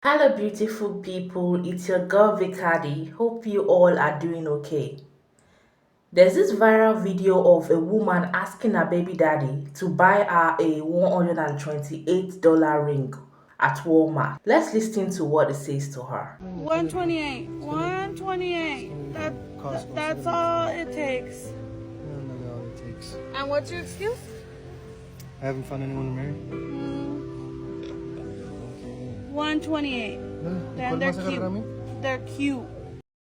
Hello, beautiful people. It's your girl Vicadi. Hope you all are doing okay. There's this viral video of a woman asking her baby daddy to buy her a $128 ring at Walmart. Let's listen to what it says to her. 128. 128. That's all it takes. That's all it takes. And what's your excuse? I haven't found anyone to marry. 128. Then they're cute. They're cute.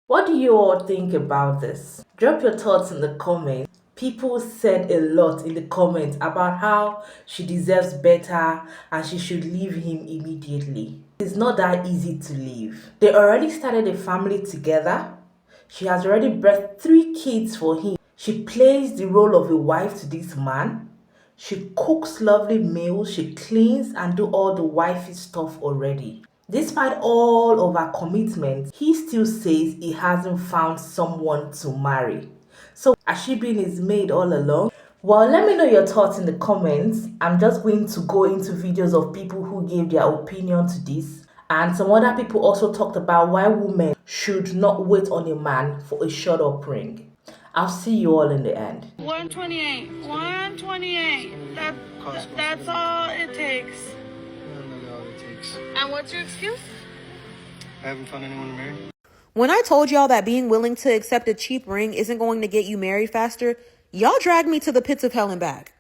What do you all think about this? Drop your thoughts in the comments. People said a lot in the comments about how she deserves better and she should leave him immediately. It's not that easy to leave. They already started a family together. She has already birthed 3 kids for him. She plays the role of a wife to this man. She cooks lovely meals, she cleans and do all the wifey stuff already. Despite all of her commitment, he still says he hasn't found someone to marry. So has she been his maid all along? Well, let me know your thoughts in the comments. I'm just going to go into videos of people who gave their opinion to this. And some other people also talked about why women should not wait on a man for a short up ring. I'll see you all in the end. 128. 128. That's all it takes. That's all it takes. And what's your excuse? I haven't found anyone to marry. When I told y'all that being willing to accept a cheap ring isn't going to get you married faster, y'all dragged me to the pits of hell and back.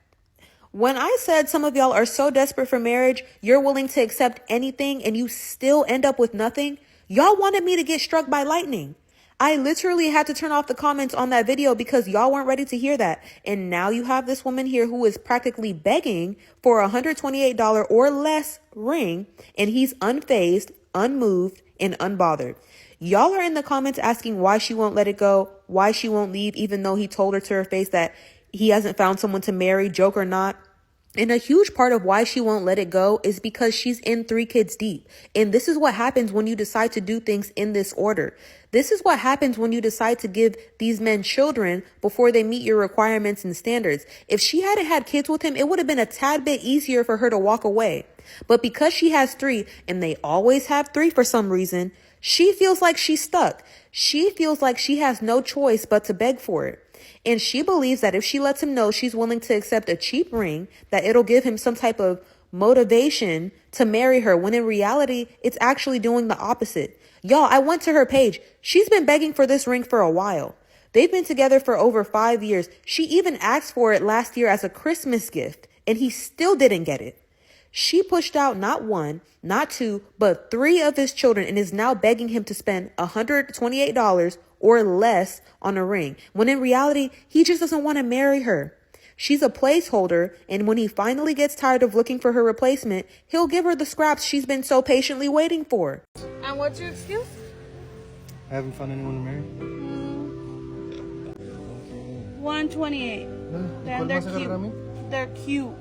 When I said some of y'all are so desperate for marriage, you're willing to accept anything and you still end up with nothing, y'all wanted me to get struck by lightning. I literally had to turn off the comments on that video because y'all weren't ready to hear that. And now you have this woman here who is practically begging for a $128 or less ring, and he's unfazed, unmoved, and unbothered. Y'all are in the comments asking why she won't let it go, why she won't leave, even though he told her to her face that he hasn't found someone to marry, joke or not. And a huge part of why she won't let it go is because she's in 3 kids deep. And this is what happens when you decide to do things in this order. This is what happens when you decide to give these men children before they meet your requirements and standards. If she hadn't had kids with him, it would have been a tad bit easier for her to walk away. But because she has 3, and they always have 3 for some reason, she feels like she's stuck. She feels like she has no choice but to beg for it. And she believes that if she lets him know she's willing to accept a cheap ring, that it'll give him some type of motivation to marry her, when in reality, it's actually doing the opposite. Y'all, I went to her page. She's been begging for this ring for a while. They've been together for over 5 years. She even asked for it last year as a Christmas gift, and he still didn't get it. She pushed out not 1, not 2, but 3 of his children and is now begging him to spend $128 or less on a ring, when in reality, he just doesn't want to marry her. She's a placeholder, and when he finally gets tired of looking for her replacement, he'll give her the scraps she's been so patiently waiting for. And what's your excuse? I haven't found anyone to marry. 128. Then they're cute. They're cute.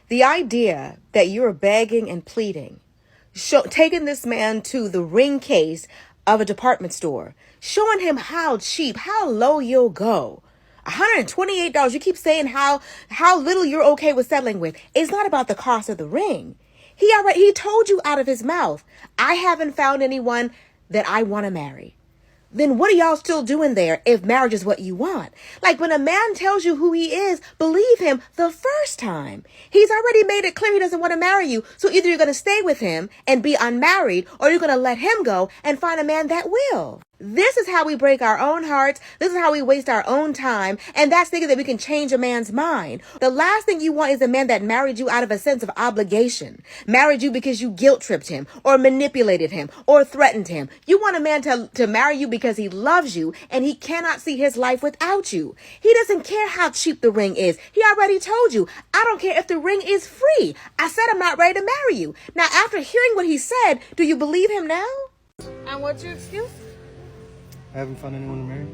The idea that you're begging and pleading, taking this man to the ring case of a department store, showing him how cheap, how low you'll go. $128. You keep saying how little you're okay with settling with. It's not about the cost of the ring. He told you out of his mouth, I haven't found anyone that I want to marry. Then what are y'all still doing there if marriage is what you want? Like, when a man tells you who he is, believe him the first time. He's already made it clear he doesn't want to marry you. So either you're going to stay with him and be unmarried, or you're going to let him go and find a man that will. This is how we break our own hearts. This is how we waste our own time. And that's thinking that we can change a man's mind. The last thing you want is a man that married you out of a sense of obligation. Married you because you guilt tripped him or manipulated him or threatened him. You want a man to marry you because he loves you and he cannot see his life without you. He doesn't care how cheap the ring is. He already told you, I don't care if the ring is free. I said I'm not ready to marry you. Now, after hearing what he said, do you believe him now? And what's your excuse? I haven't found anyone to marry.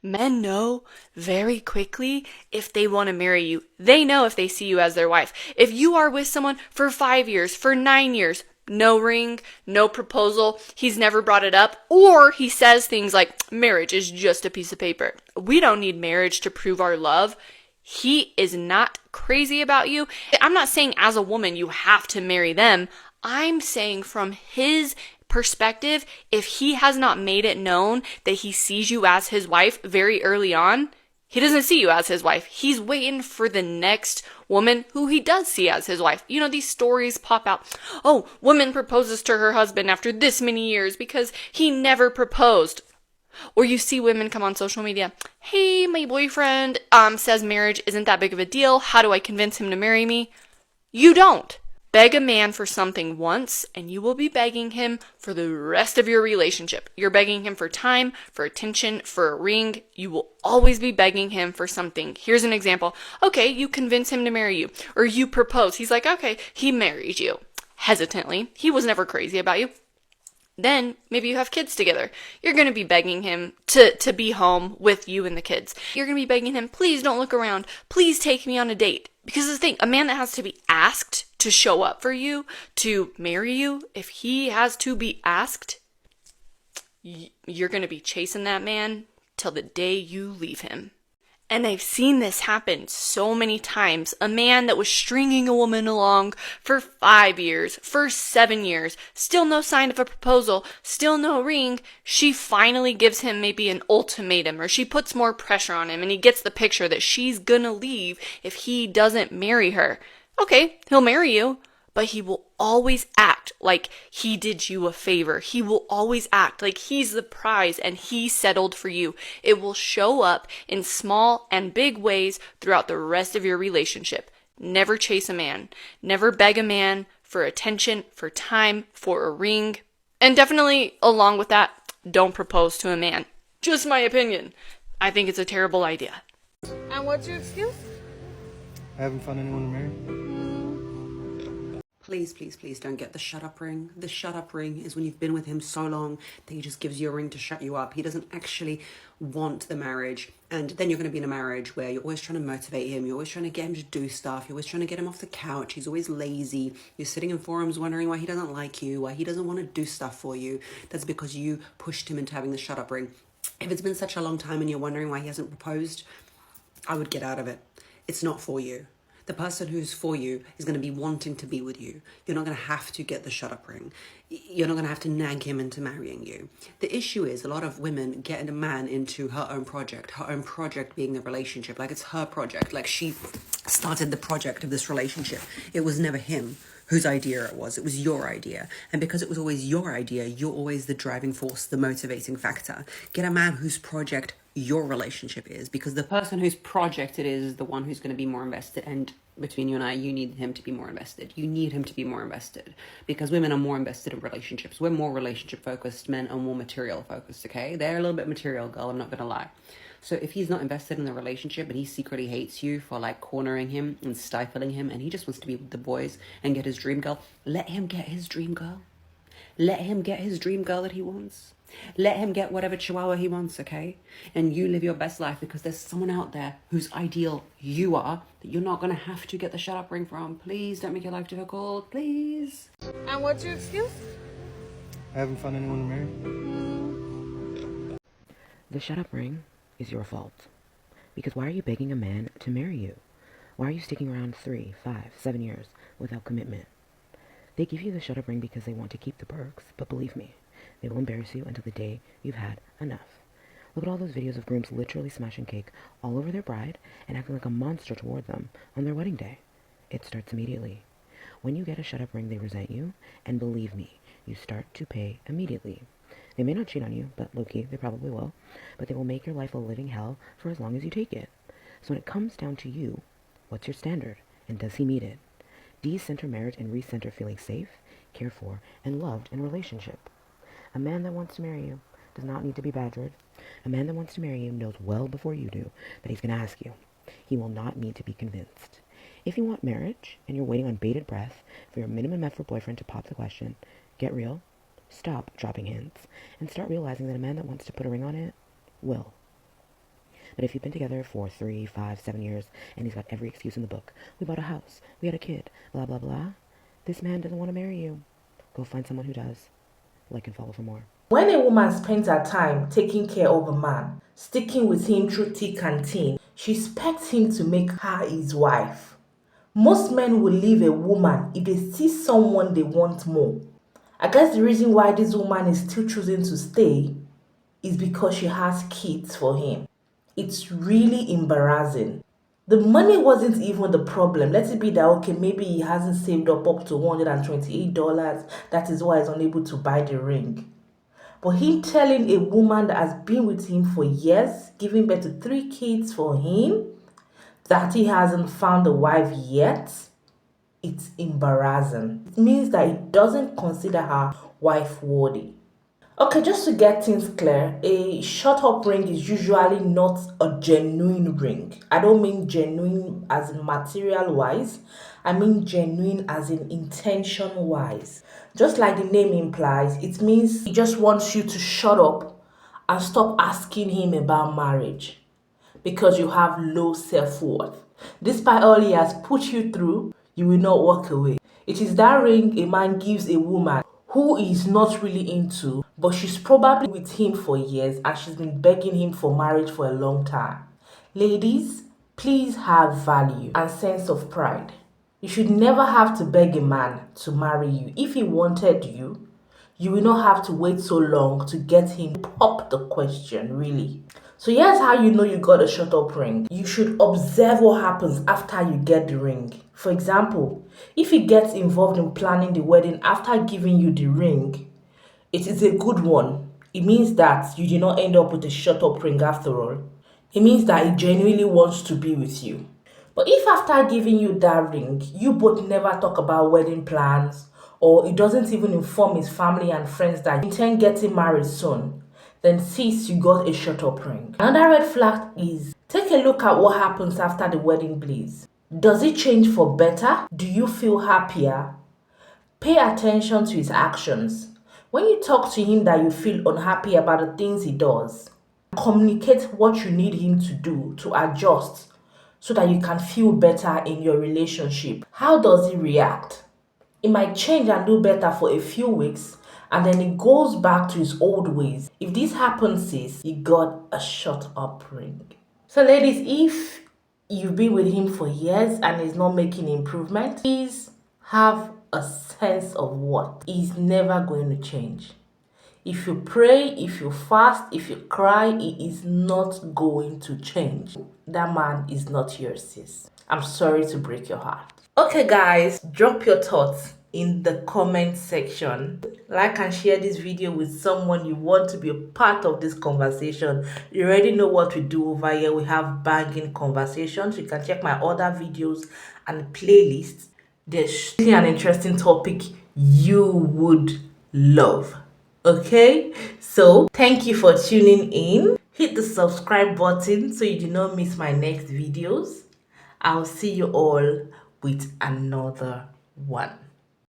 Men know very quickly if they want to marry you. They know if they see you as their wife. If you are with someone for 5 years, for 9 years, no ring, no proposal, he's never brought it up, or he says things like, marriage is just a piece of paper. We don't need marriage to prove our love. He is not crazy about you. I'm not saying as a woman you have to marry them. I'm saying from his perspective, if he has not made it known that he sees you as his wife very early on, he doesn't see you as his wife. He's waiting for the next woman who he does see as his wife. You know, these stories pop out. Oh, woman proposes to her husband after this many years because he never proposed. Or you see women come on social media. Hey, my boyfriend says marriage isn't that big of a deal. How do I convince him to marry me? You don't. Beg a man for something once, and you will be begging him for the rest of your relationship. You're begging him for time, for attention, for a ring. You will always be begging him for something. Here's an example. Okay, you convince him to marry you, or you propose. He's like, okay, he marries you. Hesitantly. He was never crazy about you. Then maybe you have kids together. You're going to be begging him to be home with you and the kids. You're going to be begging him, please don't look around. Please take me on a date. Because the thing, a man that has to be asked to show up for you, to marry you, if he has to be asked, you're going to be chasing that man till the day you leave him. And I've seen this happen so many times. A man that was stringing a woman along for 5 years, for 7 years, still no sign of a proposal, still no ring. She finally gives him maybe an ultimatum, or she puts more pressure on him, and he gets the picture that she's gonna leave if he doesn't marry her. Okay, he'll marry you, but he will always act like he did you a favor. He will always act like he's the prize and he settled for you. It will show up in small and big ways throughout the rest of your relationship. Never chase a man. Never beg a man for attention, for time, for a ring. And definitely, along with that, don't propose to a man. Just my opinion. I think it's a terrible idea. And what's your excuse? I haven't found anyone to marry. Please, please, please don't get the shut up ring. The shut up ring is when you've been with him so long that he just gives you a ring to shut you up. He doesn't actually want the marriage. And then you're going to be in a marriage where you're always trying to motivate him. You're always trying to get him to do stuff. You're always trying to get him off the couch. He's always lazy. You're sitting in forums wondering why he doesn't like you, why he doesn't want to do stuff for you. That's because you pushed him into having the shut up ring. If it's been such a long time and you're wondering why he hasn't proposed, I would get out of it. It's not for you. The person who's for you is going to be wanting to be with you. You're not going to have to get the shut up ring. You're not going to have to nag him into marrying you. The issue is a lot of women get a man into her own project being the relationship. Like it's her project. Like she started the project of this relationship. It was never him whose idea it was your idea. And because it was always your idea, you're always the driving force, the motivating factor. Get a man whose project your relationship is, because the person whose project it is the one who's going to be more invested. And between you and I, you need him to be more invested. You need him to be more invested, because women are more invested in relationships. We're more relationship focused. Men are more material focused. Okay, they're a little bit material, girl, I'm not gonna lie. So if he's not invested in the relationship and he secretly hates you for like cornering him and stifling him, and he just wants to be with the boys and get his dream girl, let him get his dream girl. Let him get his dream girl that he wants. Let him get whatever chihuahua he wants, okay? And you live your best life, because there's someone out there whose ideal you are that you're not going to have to get the shut up ring from. Please don't make your life difficult, please. And what's your excuse? I haven't found anyone to marry. The shut up ring is your fault. Because why are you begging a man to marry you? Why are you sticking around 3, 5, 7 years without commitment? They give you the shut up ring because they want to keep the perks, but believe me, they will embarrass you until the day you've had enough. Look at all those videos of grooms literally smashing cake all over their bride and acting like a monster toward them on their wedding day. It starts immediately. When you get a shut up ring, they resent you, and believe me, you start to pay immediately. They may not cheat on you, but low-key, they probably will, but they will make your life a living hell for as long as you take it. So when it comes down to you, what's your standard, and does he meet it? De-center marriage and re-center feeling safe, cared for, and loved in relationship. A man that wants to marry you does not need to be badgered. A man that wants to marry you knows well before you do that he's going to ask you. He will not need to be convinced. If you want marriage, and you're waiting on bated breath for your minimum effort boyfriend to pop the question, get real, stop dropping hints, and start realizing that a man that wants to put a ring on it will. But if you've been together for 3, 5, 7 years, and he's got every excuse in the book, we bought a house, we had a kid, blah, blah, blah, this man doesn't want to marry you. Go find someone who does. Like and follow for more. When a woman spends her time taking care of a man, sticking with him through thick and thin, she expects him to make her his wife. Most men will leave a woman if they see someone they want more. I guess the reason why this woman is still choosing to stay is because she has kids for him. It's really embarrassing. The money wasn't even the problem. Let it be that, okay, maybe he hasn't saved up to $128. That is why he's unable to buy the ring. But him telling a woman that has been with him for years, giving birth to 3 kids for him, that he hasn't found a wife yet, it's embarrassing. It means that he doesn't consider her wife worthy. Okay, just to get things clear, a shut up ring is usually not a genuine ring. I don't mean genuine as in material wise, I mean genuine as in intention wise. Just like the name implies, it means he just wants you to shut up and stop asking him about marriage because you have low self worth. Despite all he has put you through, you will not walk away. It is that ring a man gives a woman who is not really into, but she's probably with him for years and she's been begging him for marriage for a long time. Ladies, please have value and sense of pride. You should never have to beg a man to marry you. If he wanted you, you will not have to wait so long to get him to pop the question, really. So here's how you know you got a shut up ring. You should observe what happens after you get the ring. For example, if he gets involved in planning the wedding after giving you the ring, it is a good one. It means that you did not end up with a shut up ring after all. It means that he genuinely wants to be with you. But if after giving you that ring, you both never talk about wedding plans, or he doesn't even inform his family and friends that you intend getting married soon, then sis, you got a shut up ring. Another red flag is take a look at what happens after the wedding bliss. Does it change for better? Do you feel happier? Pay attention to his actions. When you talk to him that you feel unhappy about the things he does, communicate what you need him to do to adjust so that you can feel better in your relationship. How does he react? It might change and do better for a few weeks and then it goes back to his old ways. If this happens, sis, you got a shut up ring. So ladies, if you've been with him for years and he's not making improvement, please have a sense of what he's never going to change. If you pray, if you fast, if you cry, it is not going to change. That man is not yours, sis. I'm sorry to break your heart. Okay, guys, drop your thoughts in the comment section. Like and share this video with someone you want to be a part of this conversation. You already know what we do over here. We have banging conversations. You can check my other videos and playlists. There's really an interesting topic you would love. Okay, so thank you for tuning in. Hit the subscribe button so you do not miss my next videos. I'll see you all with another one.